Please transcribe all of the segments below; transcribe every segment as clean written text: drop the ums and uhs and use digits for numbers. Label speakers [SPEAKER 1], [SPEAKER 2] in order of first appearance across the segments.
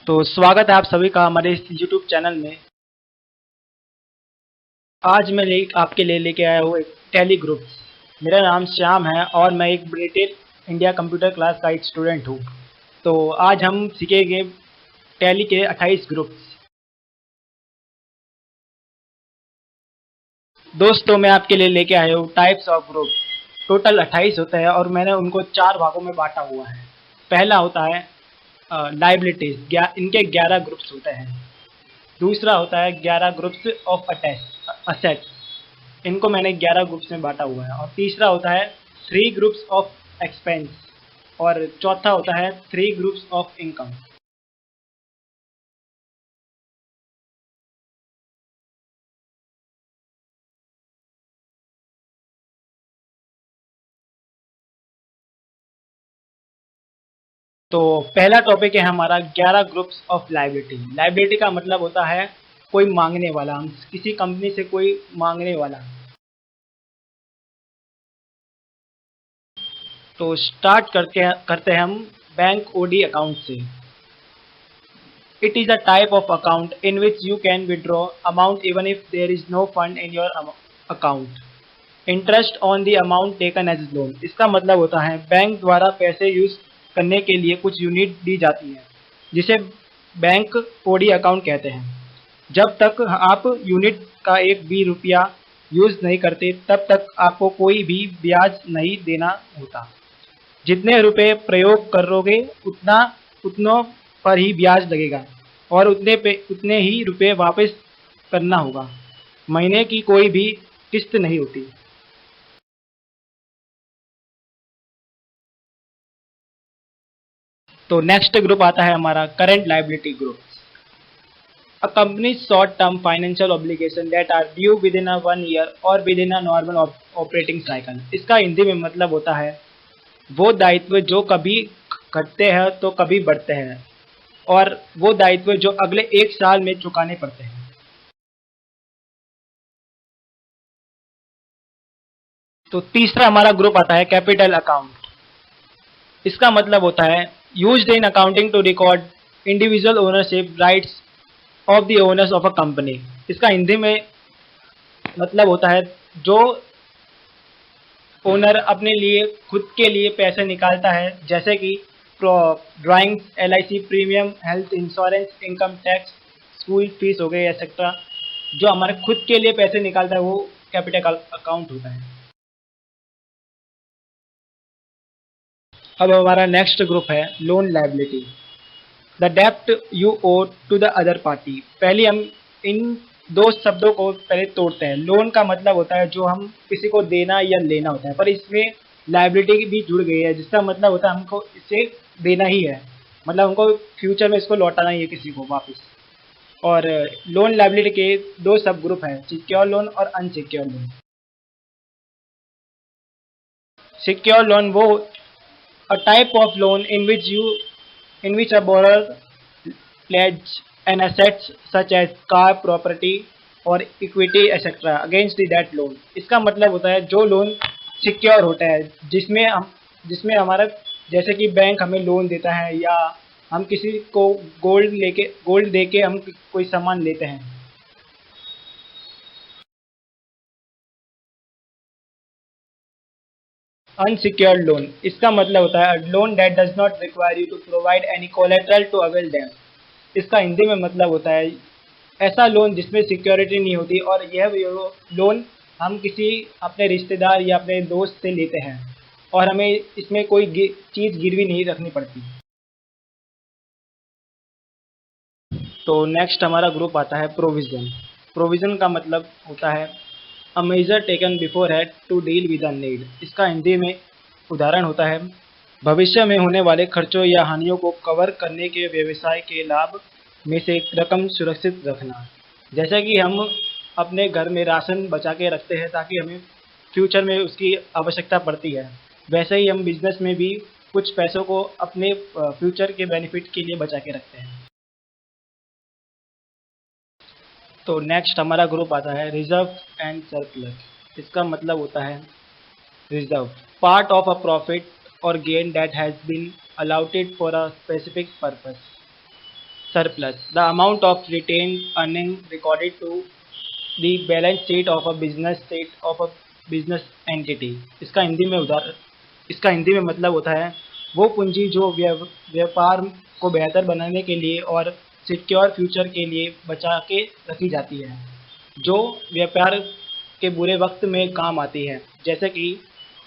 [SPEAKER 1] तो स्वागत है आप सभी का हमारे इस यूट्यूब चैनल में। आज मैं आपके लिए लेके आया हूँ एक टैली ग्रुप। मेरा नाम श्याम है और मैं एक ब्रिटेन इंडिया कंप्यूटर क्लास का एक स्टूडेंट हूँ। तो आज हम सीखेंगे टैली के 28 ग्रुप्स। दोस्तों मैं आपके लिए लेके आया हूँ टाइप्स ऑफ ग्रुप। टोटल 28 होते हैं और मैंने उनको 4 भागों में बांटा हुआ है। पहला होता है लाइबिलिटीज, इनके 11 ग्रुप्स होते हैं। दूसरा होता है 11 ग्रुप्स ऑफ असेट्स, इनको मैंने 11 ग्रुप्स में बांटा हुआ है। और तीसरा होता है 3 ग्रुप्स ऑफ एक्सपेंस और चौथा होता है 3 ग्रुप्स ऑफ इनकम। तो पहला टॉपिक है हमारा 11 ग्रुप्स ऑफ लाइबिलिटी। लाइबिलिटी का मतलब होता है कोई मांगने वाला, हम किसी कंपनी से कोई मांगने वाला। तो स्टार्ट करते हैं हम बैंक ओडी अकाउंट से। It is a type of account in which you can withdraw amount even if there is no fund in your account. Interest on the amount taken as loan. इसका मतलब होता है bank द्वारा पैसे use करने के लिए कुछ यूनिट दी जाती है, जिसे बैंक ओडी अकाउंट कहते हैं। जब तक आप यूनिट का एक भी रुपया यूज नहीं करते तब तक आपको कोई भी ब्याज नहीं देना होता। जितने रुपए प्रयोग करोगे उतनों पर ही ब्याज लगेगा और उतने ही रुपए वापस करना होगा। महीने की कोई भी किस्त नहीं होती। तो नेक्स्ट ग्रुप आता है हमारा current liability group. A company's short-term financial obligation that are due within a 1 year or within a normal operating cycle. इसका हिंदी में मतलब होता है वो दायित्व जो कभी घटते हैं तो कभी बढ़ते हैं और वो दायित्व जो अगले 1 साल में चुकाने पड़ते हैं। तो तीसरा हमारा ग्रुप आता है कैपिटल अकाउंट। इसका मतलब होता है used in accounting to record individual ownership rights of the owners of a company. इसका हिंदी में मतलब होता है जो ओनर अपने लिए खुद के लिए पैसे निकालता है, जैसे कि drawing, LIC premium, health insurance, income tax, school fees हो गई एक्सेट्रा। जो हमारे खुद के लिए पैसे निकालता है वो कैपिटल अकाउंट होता है। अब हमारा नेक्स्ट ग्रुप है लोन लायबिलिटी, द डेप्ट you owe to the other party. पहले हम इन दो शब्दों को पहले तोड़ते हैं। लोन का मतलब होता है जो हम किसी को देना या लेना होता है, पर इसमें लायबिलिटी भी जुड़ गई है, जिसका मतलब होता है हमको इसे देना ही है, मतलब हमको फ्यूचर में इसको लौटाना ही है किसी को वापस। और लोन लायबिलिटी के 2 सब ग्रुप हैं, सिक्योर लोन और अनसिक्योर लोन। सिक्योर लोन वो a type of loan in which a borrower pledge an assets such as car, property और equity etc against that loan। इसका मतलब होता है जो लोन सिक्योर होता है, जिसमें हमारा, जैसे कि बैंक हमें लोन देता है या हम किसी को गोल्ड दे के हम कोई सामान लेते हैं। अनसिक्योर्ड लोन, इसका मतलब होता है loan that does not require you to provide any collateral to avail them. इसका हिंदी में मतलब होता है ऐसा लोन जिसमें सिक्योरिटी नहीं होती और यह लोन हम किसी अपने रिश्तेदार या अपने दोस्त से लेते हैं और हमें इसमें कोई चीज़ गिरवी नहीं रखनी पड़ती। तो नेक्स्ट हमारा ग्रुप आता है प्रोविज़न। प्रोविज़न का मतलब होता है a major taken before had to deal with a need. इसका हिंदी में उदाहरण होता है भविष्य में होने वाले खर्चों या हानियों को कवर करने के व्यवसाय के लाभ में से एक रकम सुरक्षित रखना। जैसे कि हम अपने घर में राशन बचा के रखते हैं ताकि हमें फ्यूचर में उसकी आवश्यकता पड़ती है, वैसे ही हम बिजनेस में भी कुछ पैसों को अपने फ्यूचर के बेनिफिट के लिए बचा के रखते हैं। तो नेक्स्ट हमारा ग्रुप आता है रिजर्व एंड सरप्लस। इसका मतलब होता है reserve, part of a profit और gain that has been allotted for a specific purpose. surplus, the amount of retained earning recorded to the balance sheet of a business state of a business entity. इसका हिंदी में मतलब होता है वो पूंजी जो व्यापार को बेहतर बनाने के लिए और सिक्योर फ्यूचर के लिए बचा के रखी जाती है, जो व्यापार के बुरे वक्त में काम आती है। जैसे कि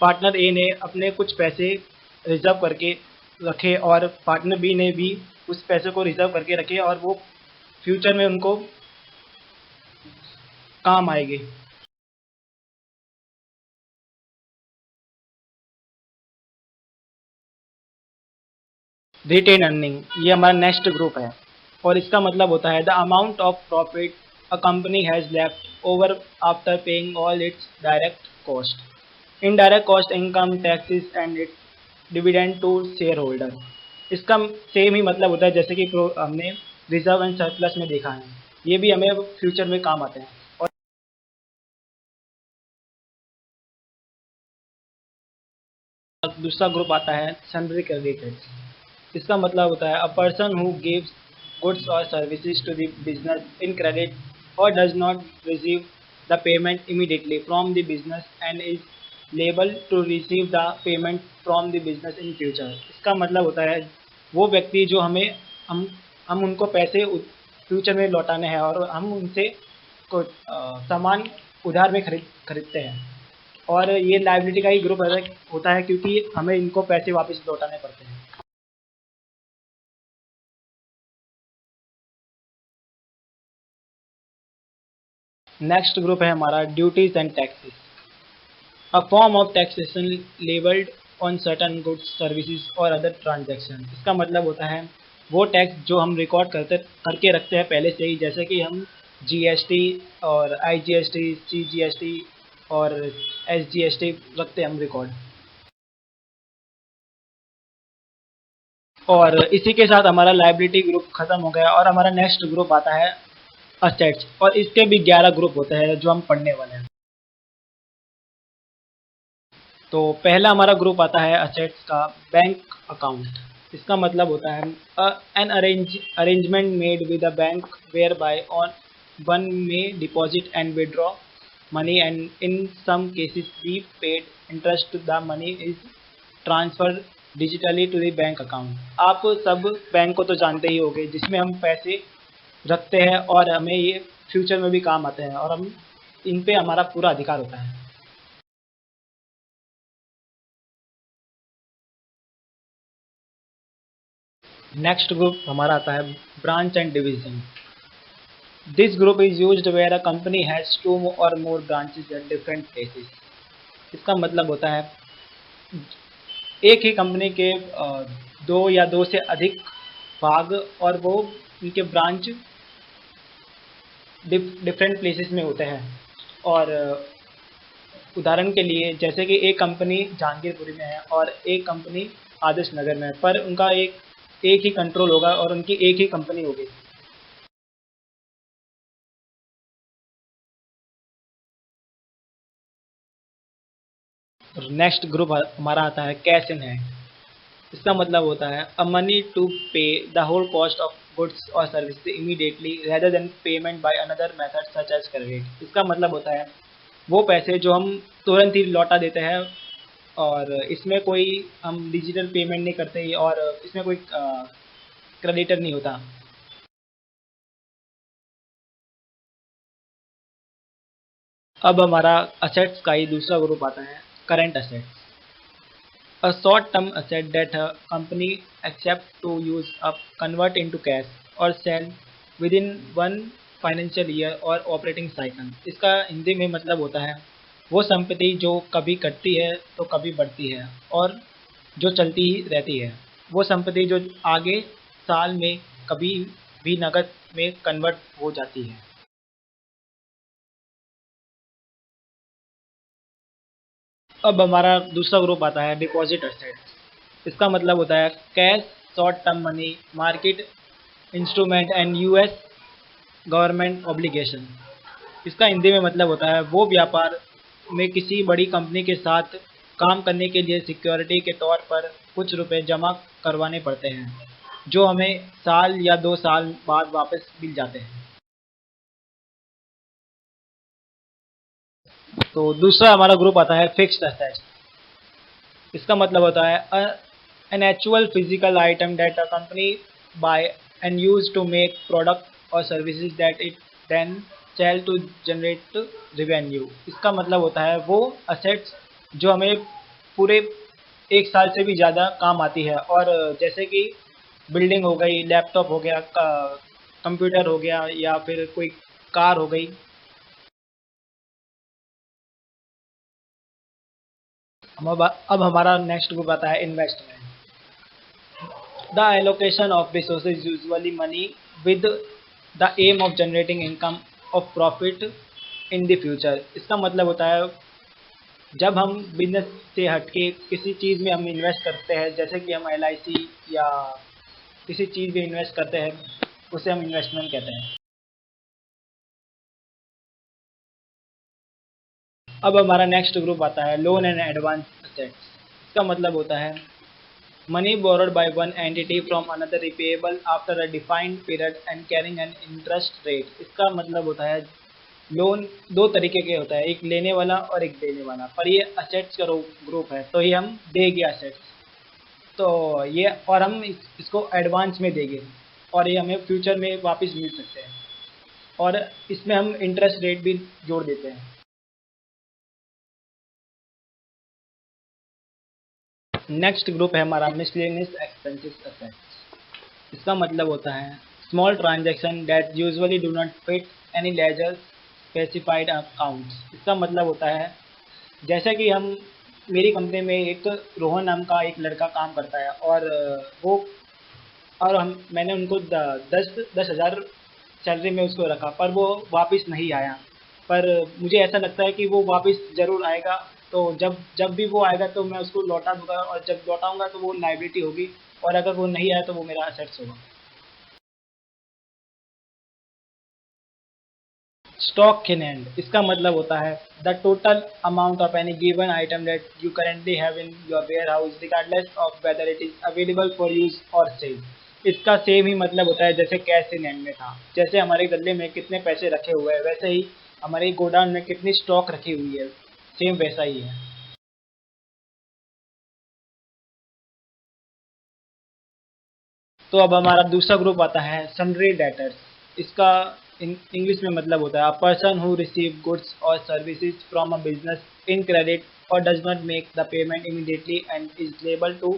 [SPEAKER 1] पार्टनर ए ने अपने कुछ पैसे रिजर्व करके रखे और पार्टनर बी ने भी उस पैसे को रिजर्व करके रखे और वो फ्यूचर में उनको काम आएंगे। रिटेन अर्निंग, ये हमारा नेक्स्ट ग्रुप है और इसका मतलब होता है the amount of profit a company has left over after paying all its direct cost, indirect cost, income taxes and its dividend to share holder. इसका सेम ही मतलब होता है जैसे कि हमने रिजर्व एंड सरप्लस में देखा है, ये भी हमें फ्यूचर में काम आते हैं। और दूसरा ग्रुप आता है सन्ड्री क्रेडिटर्स। इसका मतलब होता है a person who gives goods or services to the business in credit or does not receive the payment immediately from the business and is liable to receive the payment from the business in future। इसका मतलब होता है वो व्यक्ति जो हम हम उनको पैसे फ्यूचर में लौटाने हैं और हम उनसे सामान उधार में खरीदते हैं, और ये लाइबिलिटी का ही ग्रुप होता है क्योंकि हमें इनको पैसे वापस लौटाने पड़ते हैं। नेक्स्ट ग्रुप है हमारा duties and taxes, a form of taxation levied on certain goods services और अदर ट्रांजैक्शन। इसका मतलब होता है वो टैक्स जो हम रिकॉर्ड करके रखते हैं पहले से ही, जैसे कि हम जीएसटी और आईजीएसटी, सीजीएसटी और एसजीएसटी रखते हैं हम रिकॉर्ड। और इसी के साथ हमारा लाइबिलिटी ग्रुप खत्म हो गया और हमारा नेक्स्ट ग्रुप आता है असेट्स, और इसके भी 11 ग्रुप होते हैं जो हम पढ़ने वाले हैं। तो पहला हमारा ग्रुप आता है असेट्स का, बैंक अकाउंट। इसका मतलब होता है an arrangement made with a bank whereby on one may deposit and withdraw money and in some cases be paid interest, the money is transfer digitally to the bank account. आप सब bank को तो जानते ही होंगे जिसमें हम पैसे रखते हैं और हमें ये फ्यूचर में भी काम आते हैं और हम इन पे हमारा पूरा अधिकार होता है। नेक्स्ट ग्रुप हमारा आता है branch and division. This group is used where a company has two or more branches at different places. इसका मतलब होता है एक ही कंपनी के दो या दो से अधिक भाग और वो उनके ब्रांच डिफरेंट प्लेसेस में होते हैं। और उदाहरण के लिए जैसे कि एक कंपनी जहांगीरपुरी में है और एक कंपनी आदर्श नगर में है, पर उनका एक ही कंट्रोल होगा और उनकी एक ही कंपनी होगी। नेक्स्ट ग्रुप हमारा आता है कैश इन हैंड। इसका मतलब होता है a money to pay the whole cost of goods और service immediately rather than payment by another method such as credit. इसका मतलब होता है वो पैसे जो हम तुरंत ही लौटा देते हैं और इसमें कोई हम डिजिटल पेमेंट नहीं करते और इसमें कोई क्रेडिटर नहीं होता। अब हमारा असेट्स का ही दूसरा ग्रुप आता है current assets, a short-term asset that a company accepts to use up, convert into cash or sell within one financial year और ऑपरेटिंग साइकिल। इसका हिंदी में मतलब होता है वो संपत्ति जो कभी घटती है तो कभी बढ़ती है और जो चलती ही रहती है। वो संपत्ति जो आगे साल में कभी भी नकद में कन्वर्ट हो जाती है। अब हमारा दूसरा ग्रुप आता है डिपॉजिट एसेट्स। इसका मतलब होता है cash, short term money, market instrument and US government obligation. इसका हिंदी में मतलब होता है वो व्यापार में किसी बड़ी कंपनी के साथ काम करने के लिए सिक्योरिटी के तौर पर कुछ रुपए जमा करवाने पड़ते हैं जो हमें साल या 2 साल बाद वापस मिल जाते हैं। तो दूसरा हमारा ग्रुप आता है फिक्स्ड एसेट्स। इसका मतलब होता है an actual physical item that a company buy and use to make product or services that it then sell to generate revenue। इसका मतलब होता है वो assets जो हमें पूरे 1 साल से भी ज़्यादा काम आती है, और जैसे कि बिल्डिंग हो गई, लैपटॉप हो गया, कंप्यूटर हो गया, या फिर कोई कार हो गई। अब हमारा नेक्स्ट ग्रुप आता है investment. The allocation of resources is usually money with the aim of generating income of profit in the future। इसका मतलब होता है जब हम बिजनेस से हटके किसी चीज़ में हम इन्वेस्ट करते हैं, जैसे कि हम LIC या किसी चीज़ में इन्वेस्ट करते हैं, उसे हम इन्वेस्टमेंट कहते हैं। अब हमारा नेक्स्ट ग्रुप आता है लोन एंड एडवांस असेट्स। इसका मतलब होता है money borrowed by one entity from another repayable after a defined period and carrying an interest rate। इसका मतलब होता है लोन दो तरीके के होता है, एक लेने वाला और एक देने वाला, पर ये असेट्स का ग्रुप है, तो ये हम देंगे असेट्स। तो ये और हम इसको एडवांस में देंगे, और ये हमें फ्यूचर में वापस मिल सकते हैं, और इसमें हम इंटरेस्ट रेट भी जोड़ देते हैं। नेक्स्ट ग्रुप है हमारा मिसलेनियस एक्सपेंसेस असेट्स। इसका मतलब होता है small transaction that usually do not fit any ledger specified accounts. इसका मतलब होता है जैसे कि हम मेरी कंपनी में एक रोहन नाम का एक लड़का काम करता है, और वो और हम मैंने उनको 10,000 सैलरी में उसको रखा, पर वो वापस नहीं आया। पर मुझे ऐसा लगता है कि वो वापस ज़रूर आएगा, तो जब जब भी वो आएगा तो मैं उसको लौटा दूँगा, और जब लौटाऊँगा तो वो लायबिलिटी होगी, और अगर वो नहीं आया तो वो मेरा असेट्स होगा। स्टॉक इन हैंड, इसका मतलब होता है the total amount of any given item that you currently have in your warehouse regardless of whether it is available for use or sale. इसका सेम ही मतलब होता है जैसे कैश इन हैंड में था, जैसे हमारे गले में कितने पैसे रखे हुए हैं वैसे ही हमारे गोडाउन में कितनी स्टॉक रखी हुई है, सेम वैसा ही है। तो अब हमारा दूसरा ग्रुप आता है सन्ड्री डेटर्स। इसका इंग्लिश में मतलब होता है a person who receive goods और services from a business in credit और does not make the payment immediately and is liable to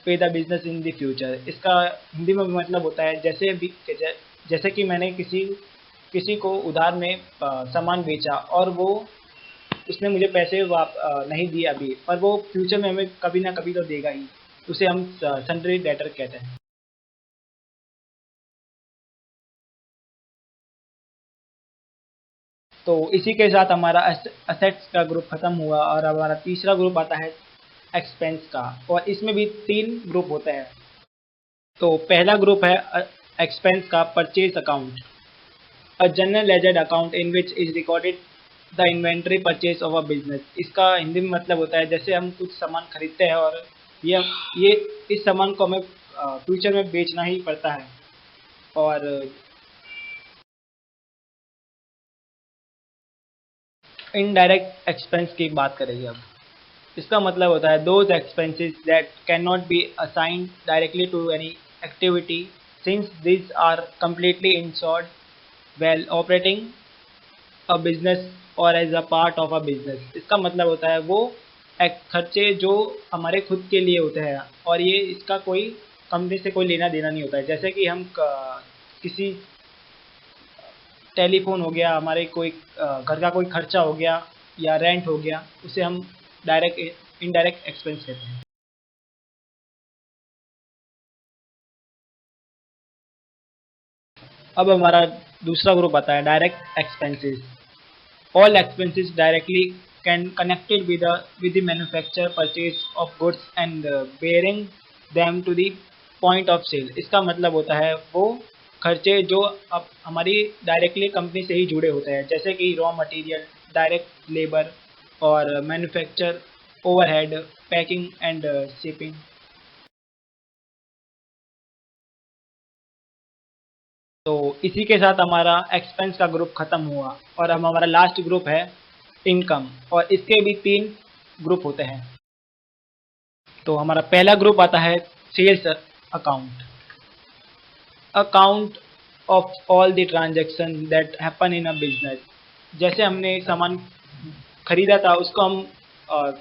[SPEAKER 1] pay the business in the future. इसका हिंदी में मतलब होता है जैसे कि मैंने किसी किसी को उधार में सामान बेचा, और वो उसने मुझे पैसे नहीं दिए अभी, पर वो फ्यूचर में हमें कभी ना कभी तो देगा ही। उसे हम सन्ड्री डेटर कहते हैं। तो इसी के साथ हमारा असेट्स का ग्रुप खत्म हुआ, और हमारा तीसरा ग्रुप आता है एक्सपेंस का, और इसमें भी 3 ग्रुप होते हैं। तो पहला ग्रुप है एक्सपेंस का purchase account, a general ledger account in which is recorded the inventory purchase of a business. इसका हिंदी में मतलब होता है जैसे हम कुछ सामान खरीदते हैं, और ये ये इस सामान को हमें फ्यूचर में बेचना ही पड़ता है। और इनडायरेक्ट एक्सपेंस की बात करेंगे अब। इसका मतलब होता है those expenses that cannot be assigned directly to any activity since these are completely insured while operating a business or as a part of a business। इसका मतलब होता है वो खर्चे जो हमारे खुद के लिए होते हैं, और ये इसका कोई कंपनी से कोई लेना देना नहीं होता है। जैसे कि हम किसी टेलीफोन हो गया, हमारे कोई घर का कोई खर्चा हो गया, या रेंट हो गया, उसे हम डायरेक्ट इनडायरेक्ट एक्सपेंस कहते हैं। अब हमारा दूसरा ग्रुप आता है direct expenses. All expenses directly can connected with the manufacture purchase of goods and bearing them to the point of sale. इसका मतलब होता है वो खर्चे जो अब हमारी डायरेक्टली कंपनी से ही जुड़े होते हैं, जैसे कि रॉ मटेरियल, डायरेक्ट लेबर, और manufacture overhead, packing and shipping. तो इसी के साथ हमारा एक्सपेंस का ग्रुप खत्म हुआ और अब हमारा लास्ट ग्रुप है इनकम, और इसके भी 3 ग्रुप होते हैं। तो हमारा पहला ग्रुप आता है sales account, account of all the transaction that happen in a business. जैसे हमने सामान खरीदा था उसको हम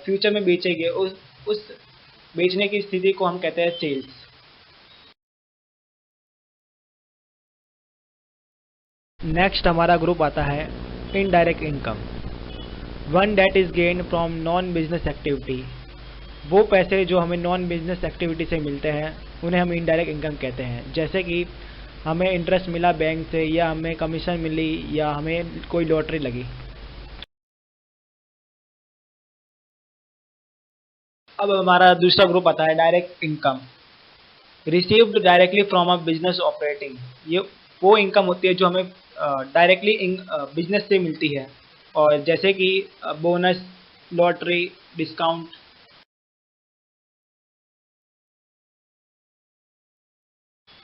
[SPEAKER 1] फ्यूचर में बेचेंगे, उस बेचने की स्थिति को हम कहते हैं सेल्स। नेक्स्ट हमारा ग्रुप आता है indirect income, one that is gain from non business activity. वो पैसे जो हमें नॉन बिजनेस एक्टिविटी से मिलते हैं उन्हें हम इनडायरेक्ट इनकम कहते हैं। जैसे कि हमें इंटरेस्ट मिला बैंक से, या हमें कमीशन मिली, या हमें कोई लॉटरी लगी। अब हमारा दूसरा ग्रुप आता है direct income, received directly from a business operating. ये वो इनकम होती है जो हमें डायरेक्टली बिजनेस से मिलती है, और जैसे कि बोनस, लॉटरी, डिस्काउंट।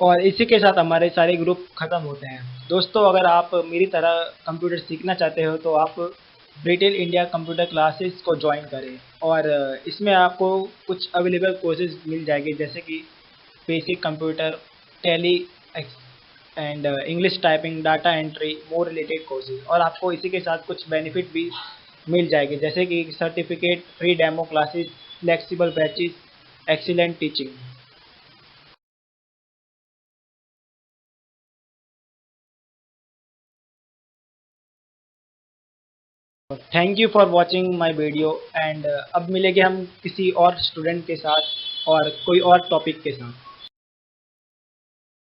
[SPEAKER 1] और इसी के साथ हमारे सारे ग्रुप खत्म होते हैं। दोस्तों, अगर आप मेरी तरह कंप्यूटर सीखना चाहते हो तो आप ब्रिटेल इंडिया कंप्यूटर क्लासेस को ज्वाइन करें, और इसमें आपको कुछ अवेलेबल कोर्सेज मिल जाएंगे, जैसे कि basic computer, tally and English typing, data entry, more related courses. और आपको इसी के साथ कुछ बेनिफिट भी मिल जाएंगे, जैसे कि certificate, free demo classes, flexible batches, excellent teaching. Thank you for watching my video, and अब मिलेंगे हम किसी और स्टूडेंट के साथ और कोई और टॉपिक के साथ।